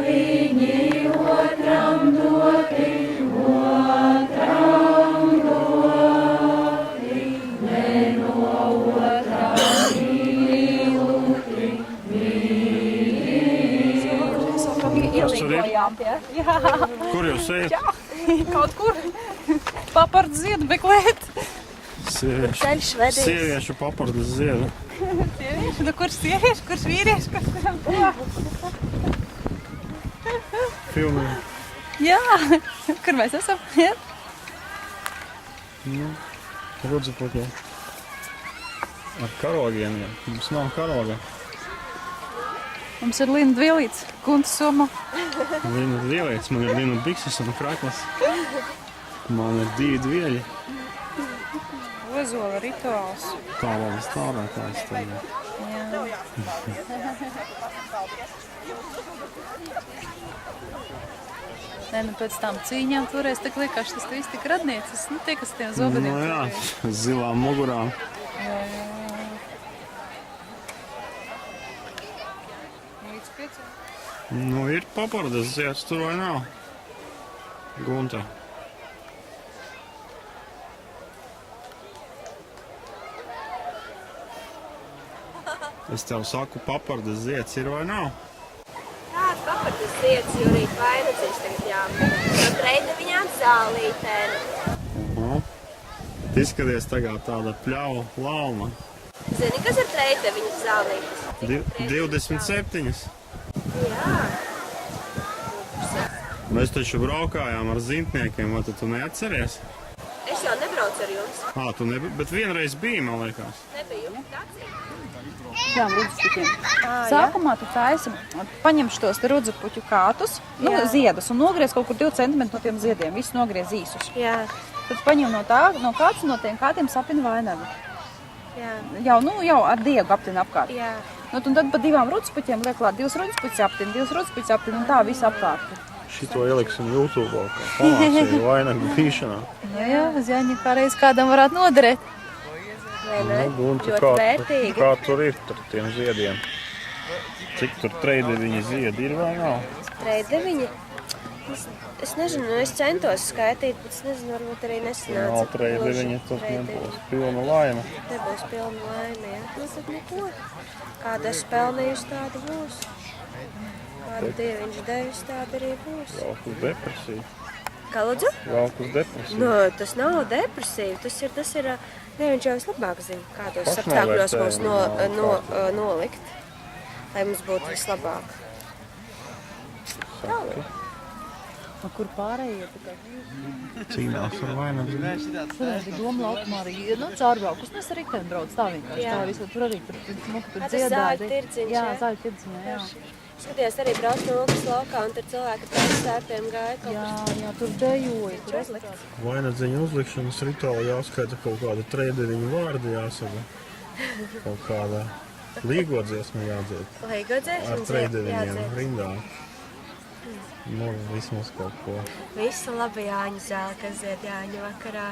viņi otram doti, ne no otrā mīluti, Ielīgojām tie. Jā. Kur jūs ejat? Kaut kur. Papardu ziedu meklēt. Ceļš vedīs. Sieviešu papardu ziedu. Sieviešu, nu kur sieviešu, kurš vīriešu, kurš kuram tuvāk. Filmē. Jā, kur mēs esam? Jā. Nu, rudzu putē. Ar karogiem, jā. Mums nav karoga. Mums ir Lina Dvielīts, Guntas Soma. Lina Dvielīts, man ir Lina bikses un kraklas. Man ir 2 dvieļi. Ozola rituāls. Tālāk stāvētājs tagad. Jā. Nē, nu pēc tām cīņām toreiz tik liekas, tas viss tik radniecis. Nu, tie, kas tiem zobeniem. Nu jā, zilām mugurām. Jā. Līdz 5. Nu, ir papardas zieds, tur vai nav? Gunta. Es tev saku, papardas zieds ir vai nav? Kāds papardas zieds, Jurīt, vainadziņš tagad jāmēr. No treida viņām zālītēm. Izskaties tagad tāda pļauja lauma. Zini, kas ir treida viņas zālītes? 27. Jā. Mēs taču braukājām ar zintniekiem, vai tu neatceries? Es jau nebraucu ar jums. Tu nebija, bet vienreiz bija, man liekas. Nebiju. Taksi. Jā, rudzupuķiem. Sākumā tu taisi, paņem šos te rudzupuķu kātus, nu, ziedus, un nogriez kaut kur 2 cm no tiem ziediem, visu nogriez īsus. Jā. Tad paņem no kāds, no tiem kātiem sapina vainagu. Jā. Jau ar diegu aptina apkārt. Jā. Nu, un tad pa 2 rudzupuķiem liek klāt 2 rudzupuķus aptina, 2 rudzupuķus aptina, un tā visu apkārt. Šito ieliksim YouTube, kā pamācīju vainagu bīšanā. Jā, uz Jaņa kā reiz kādam varētu noderēt. Vai ne? Gunta, Ļoti vērtīgi. kā tur ir ar tiem ziediem? Cik tur treideviņi ziedi ir vai nav? Treideviņi? Es nezinu, es centos skaitīt, bet es nezinu, varbūt arī nesanāca. Nav treideviņi, tas nebūs pilna laima. Nebūs pilna laime, jā. Nu, tad neko. Kādu es pelnījusi, tāda būs. Kādu dieviņš devis, tāda arī būs. Velk uz depresiju. Kā lūdzu? Velk uz depresiju. No, tas nav depresīvi, tas ir dieviņš jau vislabāk zina, kādos apstākļos mums nolikt, lai mums būtu vislabāk. Nu, kur pārējie? Cīnās ar vainagu. Šodien bija doma laukumā arī, nu, caurbraukus, mēs ar riteni brauc, tā vienkārši, tā visu, tur arī, tur Tas dziedāja. zāļu tirdziņš, Jā, zāļu tirdziņā, jā. Skaties, arī brauc no Ogas laukā, un tur cilvēki pēc sērpiem gāja kaut kas. Jā, tur dejoja, tur uzlikt. Vainagdziņu uzlikšanas rituāli jāskaita kaut kāda treideviņu vārdi jāsaka. Kaut kāda līgodziesma jādzied. Līgodziesma Ar treideviņiem rindā. Nu, vismaz kaut ko. Visu labi Jāņu zāli, kas zied Jāņu vakarā.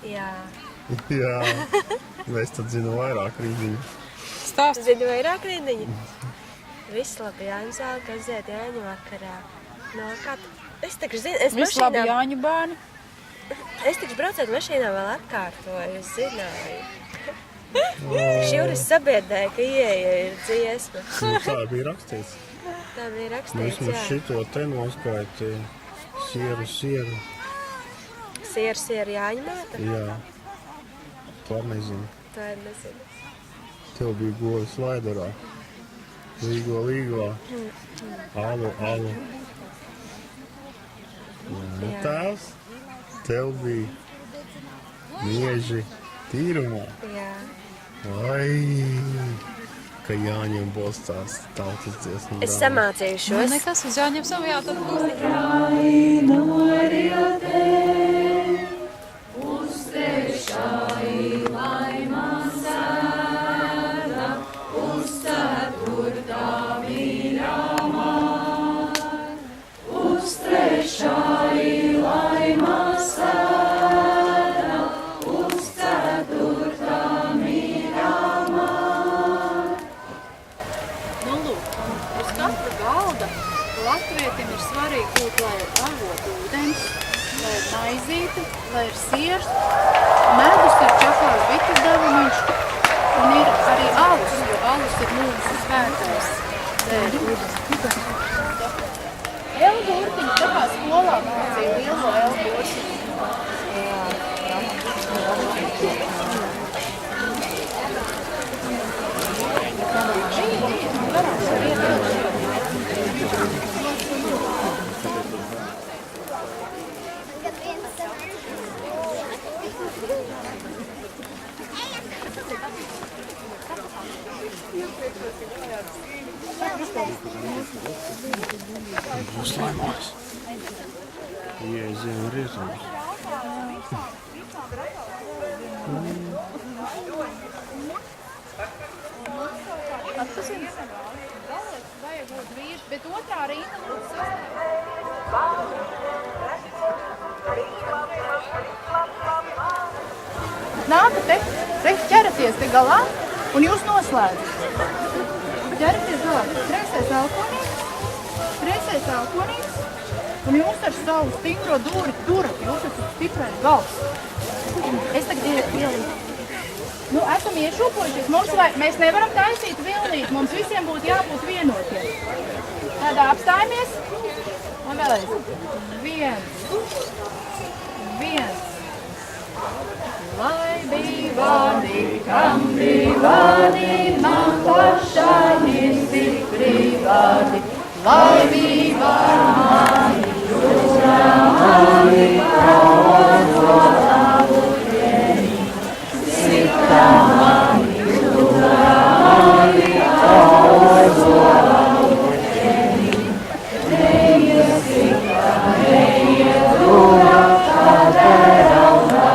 Jā. Jā, es tad zinu vairāk rindiņu. stāsts. Zini vairāk rindiņu? Visu labi Jāņu zāli, kas zied Jāņu vakarā. No kā tu? Es taču zinu, es Visu labi mašīnā... Jāņu bērni. Es taču braucot mašīnā vēl atkārtoju, es zināju. Šuris sabiedēja, ka ieeja ir dziesma. Nu, tā bija rakstīts. Tā bija Nu, rakstīts, vismaz jā. šito te noskaiti sieru. Sieru Jāņu mēta? Jā. To nezinu. Tā ir nezinu. Tev bija govis laidarā. Līgo. Alu. Jā, tās. Tev bija mieži tīrumā. Jā. Vai, ka Jāņiem būs tās tautas dziesmu. Es samācīju Nu, šos. nekas uz Jāņiem savu jātad būs. Nu, lūk, uz katra galda latvietim ir svarīgi būt, lai ir avot ūdens, lai ir maizīte, lai ir siers, medus ir čakās bites devumiņš, un ir arī alus, jo alus ir mūsu svētais ūdens. Elgu urtiņu tā kā skolā mācīja lielo elgu urtiņu. Uzlaimos. Iezīm riezums. Atpazīst? Vajag būt vīrs, bet otrā rinda lūdzu Nāka te ķeraties te galā un jūs noslēdzat. Ķeraties galā. Kreisais alkonīgs un jūs ar savu stingro dūri turat. Jūs esat stiprais gals. Es tagad ielīdu. Nu, esam iešūpojušies. Mēs nevaram taisīt vilnīt. Mums visiem būtu jābūt vienotiem. Tādā apstājamies. Un vēlreiz. Viens. Lai bija vārdi, kam bija vārdi, man pašai stipri vārdi. Lai bija vārdi, jūrā mani, kauzo tavu dieni. Sitā mani, jūrā mani, kauzo tavu dieni. Neies sitā, neies jūrā, tādā raunā.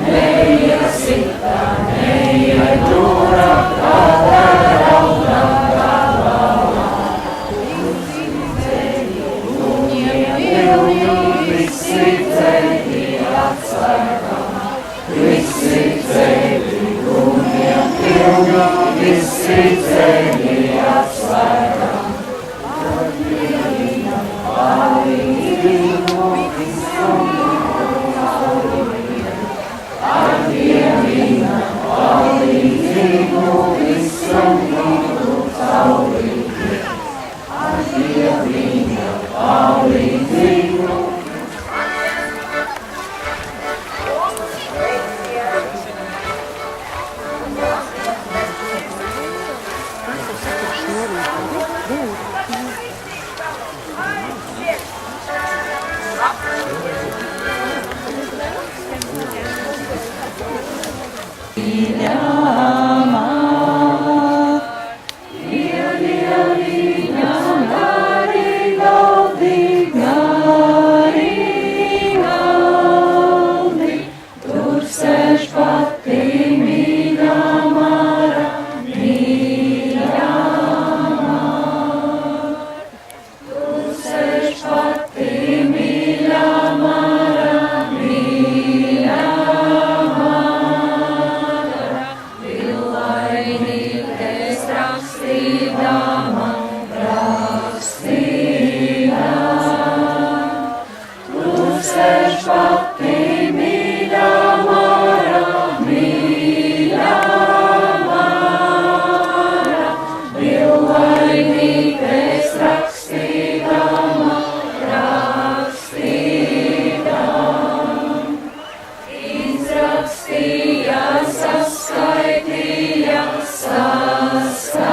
Neies sitā, neies jūrā, tādā raunā. Saskaitīja, saskaitīja.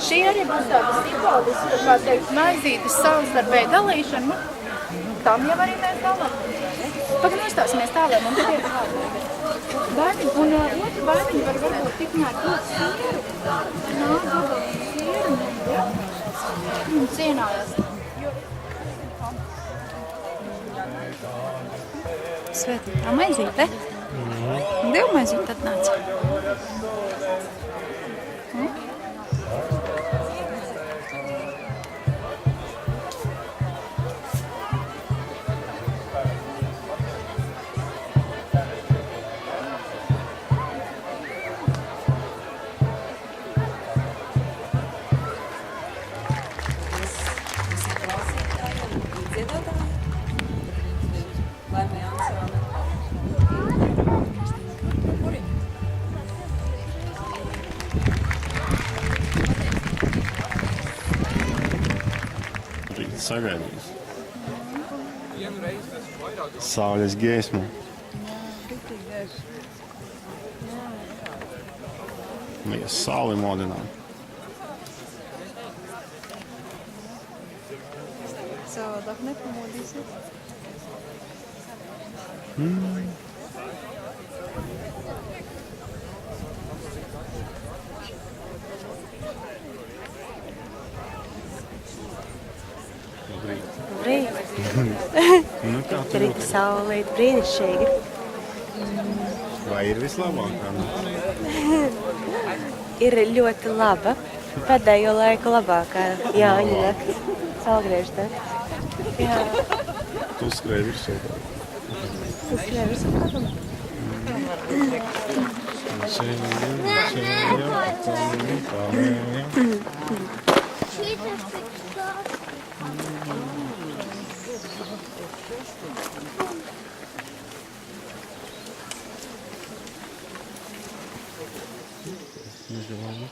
Šie arī būs tādas simboliskas, kā teikt, maizītes savstarpēji dalīšana. Tam jau arī mēs dalām. Pagaid nostāsimies tā, lai mums ir baiviņi. Un otru baiviņu varbūt tikmēr dot sieru. Nāk, varbūt sieru, ja? Un cienājās. Svētā maizīte? Divu maizīte atnāca. Sagaidīs. Saules gaismu. Mēs sauli modinām. Savādāk nepamodīsies. Nu, kā tu Rīta saulīt brīnišķīgi. Vai ir vislabākā? Ir ļoti laba. Pēdējo laiku labākā Jāņa nakts. Saulgriežta. Jā. Tu skrēji virsū. Tu skrēji virsū kādam? Nezinu.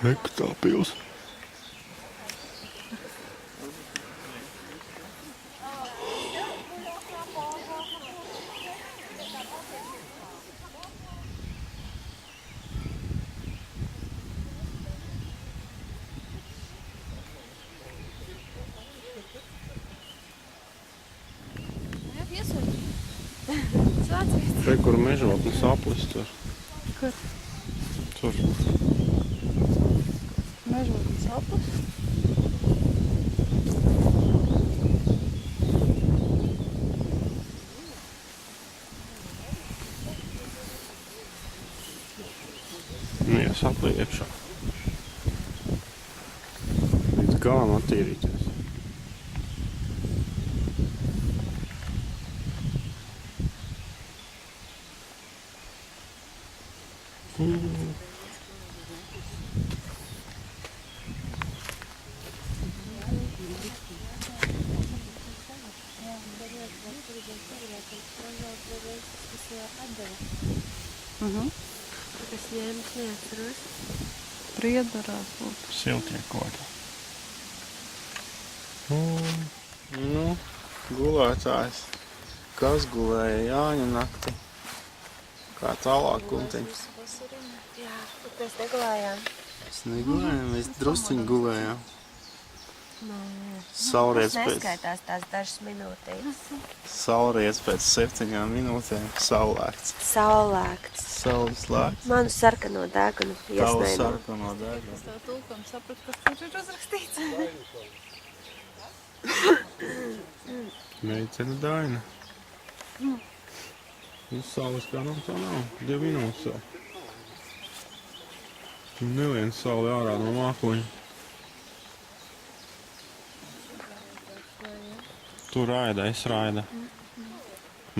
Reku tā pils. Re, kur mežotnes aplis tur. Kur? Tur. Mežotnes aplis? Ies aplī iekšā. Līdz galam attīrīties. Kas ņēmas neatceros. Priedarās būt. Siltie koki. Nu, gulētājs. Kas gulēja Jāņa nakti? Kā tālāk, Guntiņ? Jā, bet mēs negulējām. Mēs negulējām, mēs drusciņi gulējām. Tas Saulriets pēc... neskaitās tās dažas minūtītes. Saulriets pēc 7 minūtēm. Saulēkts. Saulēkts. Saules lēkts. Manu sarkano degunu Tavu iesnēmu. sarkano degunu. Es tev tulkam sapratu, kas tur ir uzrakstīts. Meitene Daina. Saules kā nav, tā nav. 2 minūtes vēl. Neviens sauli ārā no mākoņa. Tu raida, es raida.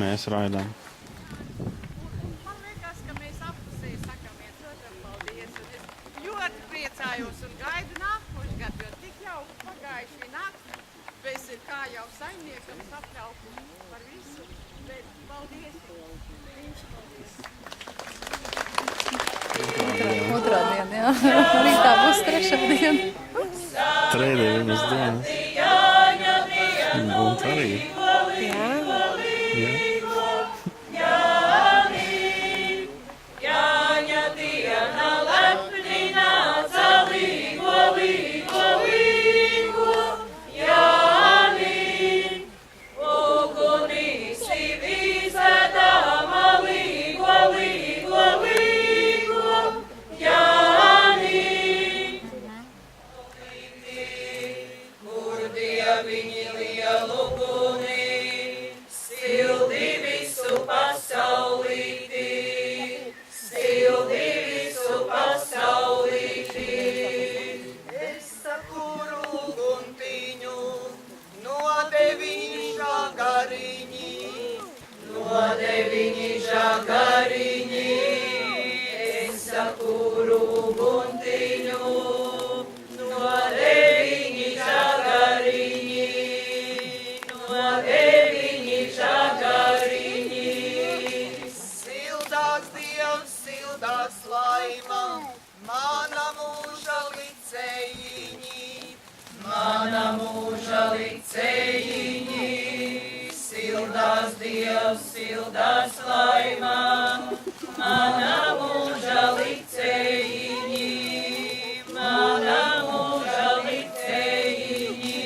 Mēs raidām. Man liekas, ka mēs apusēji sakam viens otram paldies. Un es ļoti priecājos un gaidu nākošu gadu, jo tik jau pagājuši nakti. Mēs ir kā jau saimniekam sapraukumi par visu. Bet paldies. Viņš paldies. Otrā diena, jā. Rītā būs trešā diena. Trēdienas dienas. Gunta arī. Jā. Jā. Sildās Dievs, sildās laima, mana mūža licējiņi. Mana mūža licējiņi. Sildās Dievs, sildās laima, mana mūža licējiņi. Mana mūža licējiņi.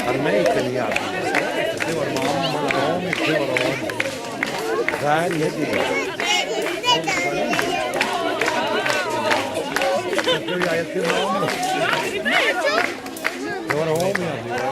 Ar meiteni jābūt. Tas nevar mamma, mana Romi, nevar Romi. Zēni iedīja. Tev jāiet pie mamma. Nevar Romi jādīja.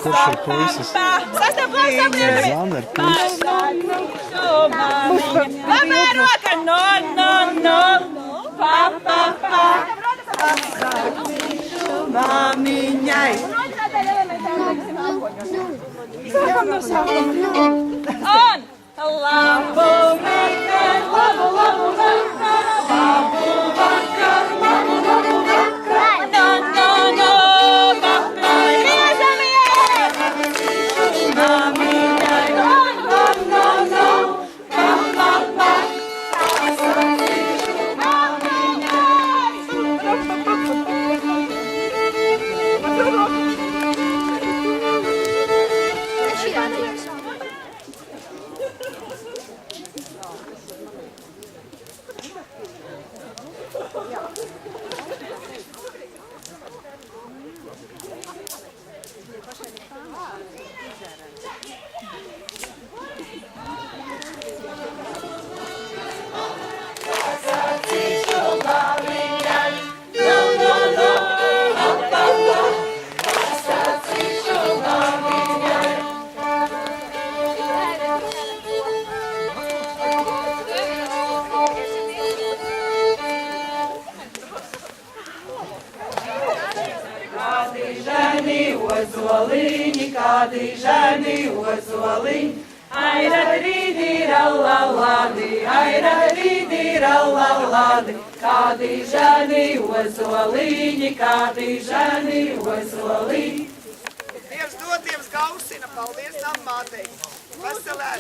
Kurš ir puisis? Zana ir puisis. Labā roka, no. Pa. Māmiņai. Un labu vakar, labu vakar, labu vakar, labu vakar. No, papai. Māmiņai, no, pa. Kādi ženi ozoliņi, aira rīdi, rallallādi, kādi ženi ozoliņi, kādi ženi ozoliņi. Dievs dod, Dievs gausina, paldies nammātei. Veselēt.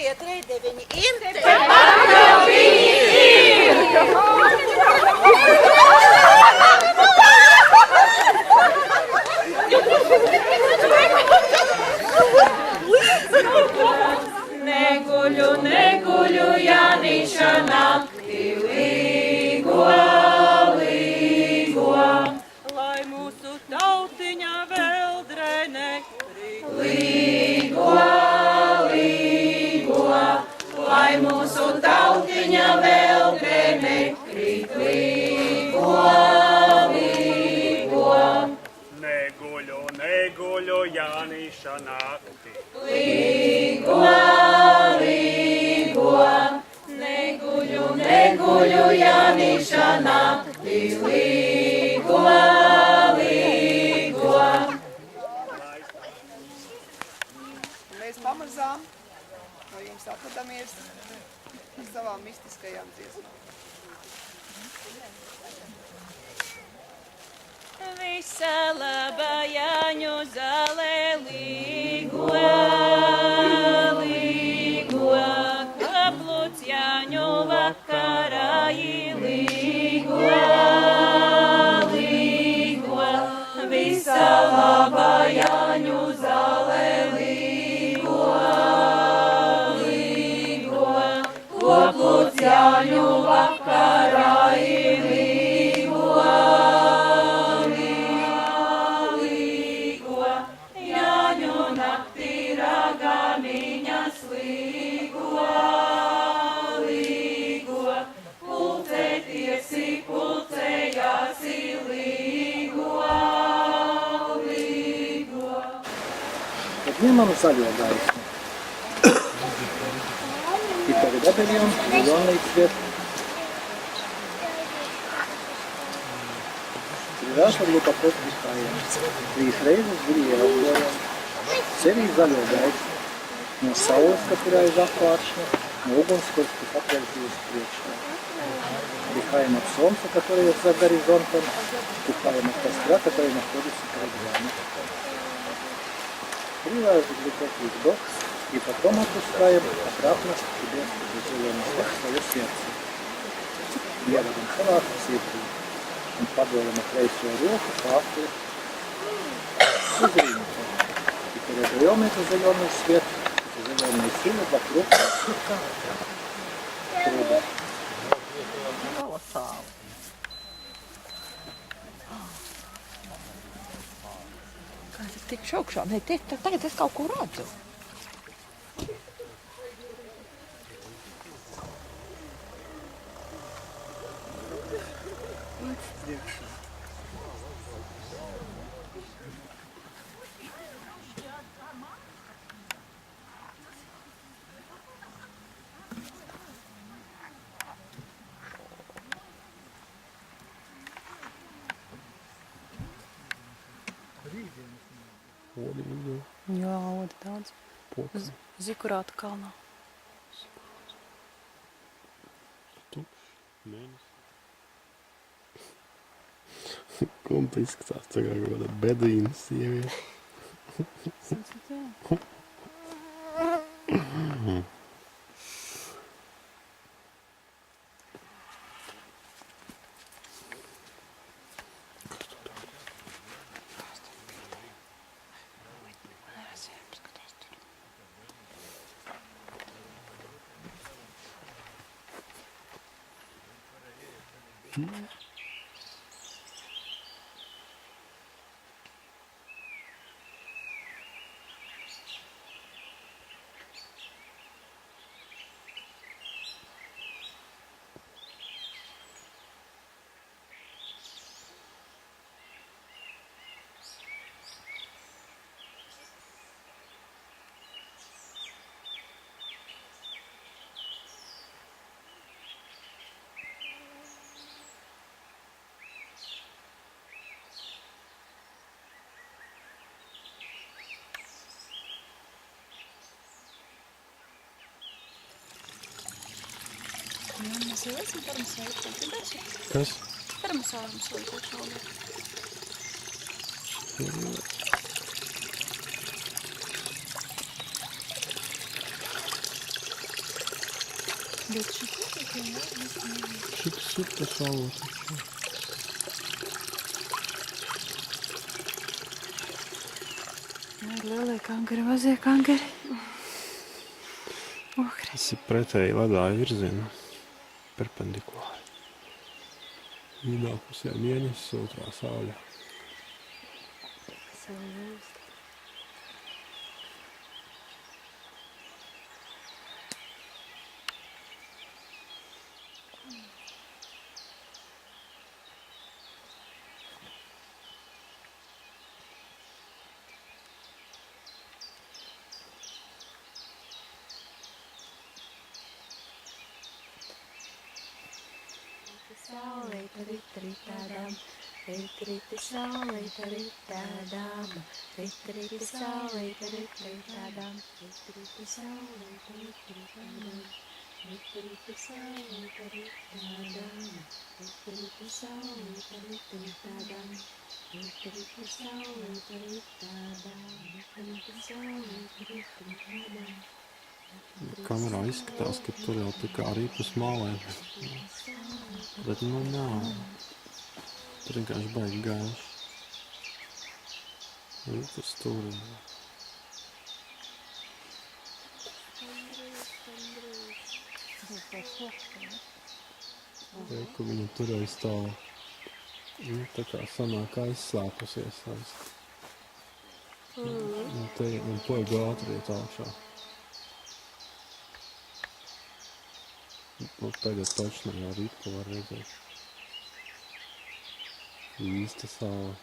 tie trīdeviņi ir? Neguļu, neguļu, Janīša naktī līgo, līgo. Lai mūsu tautiņa veldrē nekrīt. Līgo, līgo, lai mūsu tautiņa veldrē nekrīt. Līgo, līgo. Neguļu, neguļu, Janīša naktī. Līgo, līgo, neguļu, neguļu, Janīša naktī. Līgo, līgo. Mēs pamazām no jums atvadamies ar savām mistiskajām dziesmām. Visa laba Jāņu zālē līgo, līgo, kaplūts Jāņu vakarā līgo, līgo. Visa laba Jāņu zālē līgo, līgo, koplūts Jāņu vakarā līgo, līgo, Jāņu naktī raganiņas līgo, līgo, pulcēties pulcējās līgo, līgo. Tad ņemam zaļo gaismu. I tagad apējām zilonītes vietu. Раз varbūt ap kājām. 3 reizes bija jāuzlojam. Sevi zaļo gaisu. No saules, kas ir aiz apvāršņa, no ugunskurs, kas atvērsīs priekšā. Дыхаем от солнца, которое за горизонтом, дыхаем от костра, который находится перед вами. 3 раза глубокий вдох, и потом опускаем обратно к себе в зеленый свет, в свое сердце. Ягодом салата светлый. Подолом окрейшую руку, папу, зринку. И передаем этот зеленый свет, зеленые силы вокруг круга. Kā es tikšu augšā? Nē, tagad es kaut ko redzu. Odi video. Jā, odi daudz. Poka. Zikurāta kalnā. Tukšs. Mēnesis. Kompa izskatās tā kā kaut kāda beduīna sieviete. Mēs iesim termosālu, tad gribēsi? Kas? Termosālu mums vajag šaudīt. Bet šis Šitas ir tas valods. lielie kangari, mazie kangari. Tas ir pretēji ledāja virzienā, perpendikulāri. Vienā pusē mēnesis, otrā sauļa. Saulēta ritritādām, ritriti saulēta ritādām, ritriti saulēta ritritādām, ritriti saulēta ritritādām, ritriti saulēta ritādām, ritriti saulēta ritritādām, ritriti saulēta ritādām, ritriti saulēta ritritādām. Kamerā izskatās, ka tur jau tā kā arī pus mālē. Bet nu nav. Tur vienkārši baigi gaiši. Tas tur. Reku viņa turēs tā. Tā kā sanāk aizslēpusies. Un te un poigu ātri iet augšā. Tagad točno jau rītku var redzēt. Īsta saule.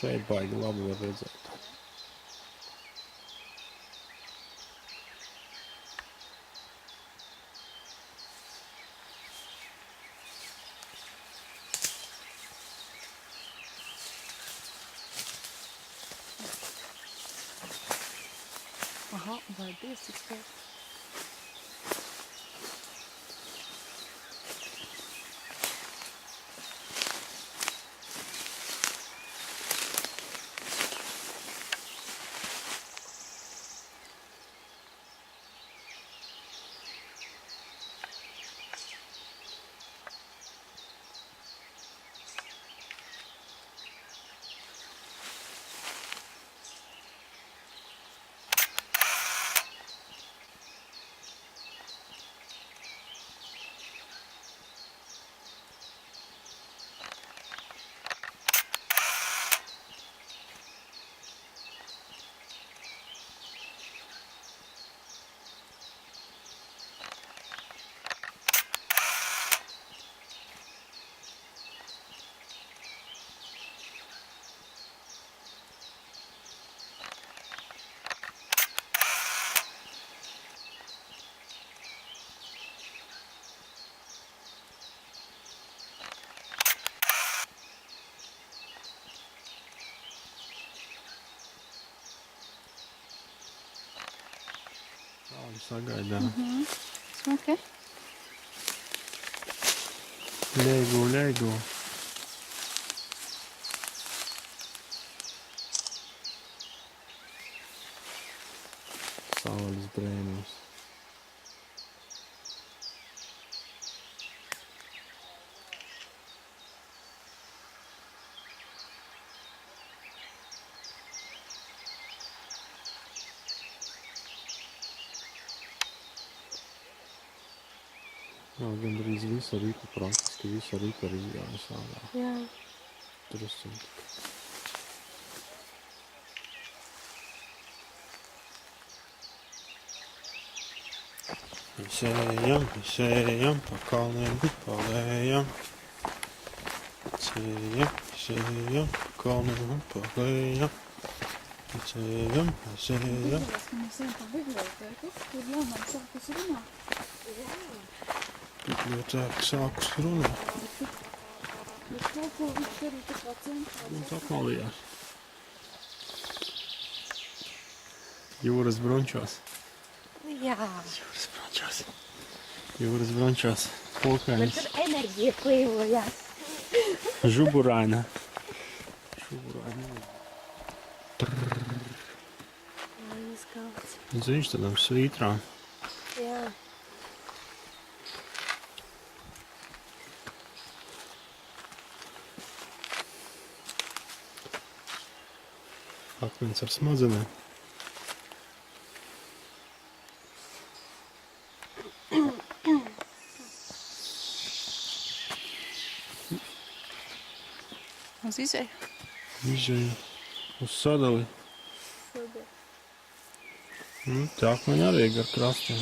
Šeit baigi labi var redzēt. Aha, vai diesiks tev? Tādu sagaidām. Smuki. Ļeigu. Saules brēnums. Jā, gandrīz visu rīku, praktiski visu rīku arī izgājas ārā. Jā. Drusciņ tik. Mēs ejam pa kalniem, pa lējām. Mēs ejam pa kalniem, pa lējām. Mēs ejam. Mēs ejam pa bibliotēku, kur Jānam sākas runāt. Bibliotēka sākus runāt. Un tā palījās. Jūras brončos. Jā. Jūras brončos. Jūras brončos. Pulkainis. Tur enerģija plīvojās. Žuburaina. Žuburaina. Lainas galds. Dziļš tādām svītrām. Jā. Akmens ar smadzenēm. Uz izēju. Izēju uz sadali. Tā akmeņi arī gar krastiem.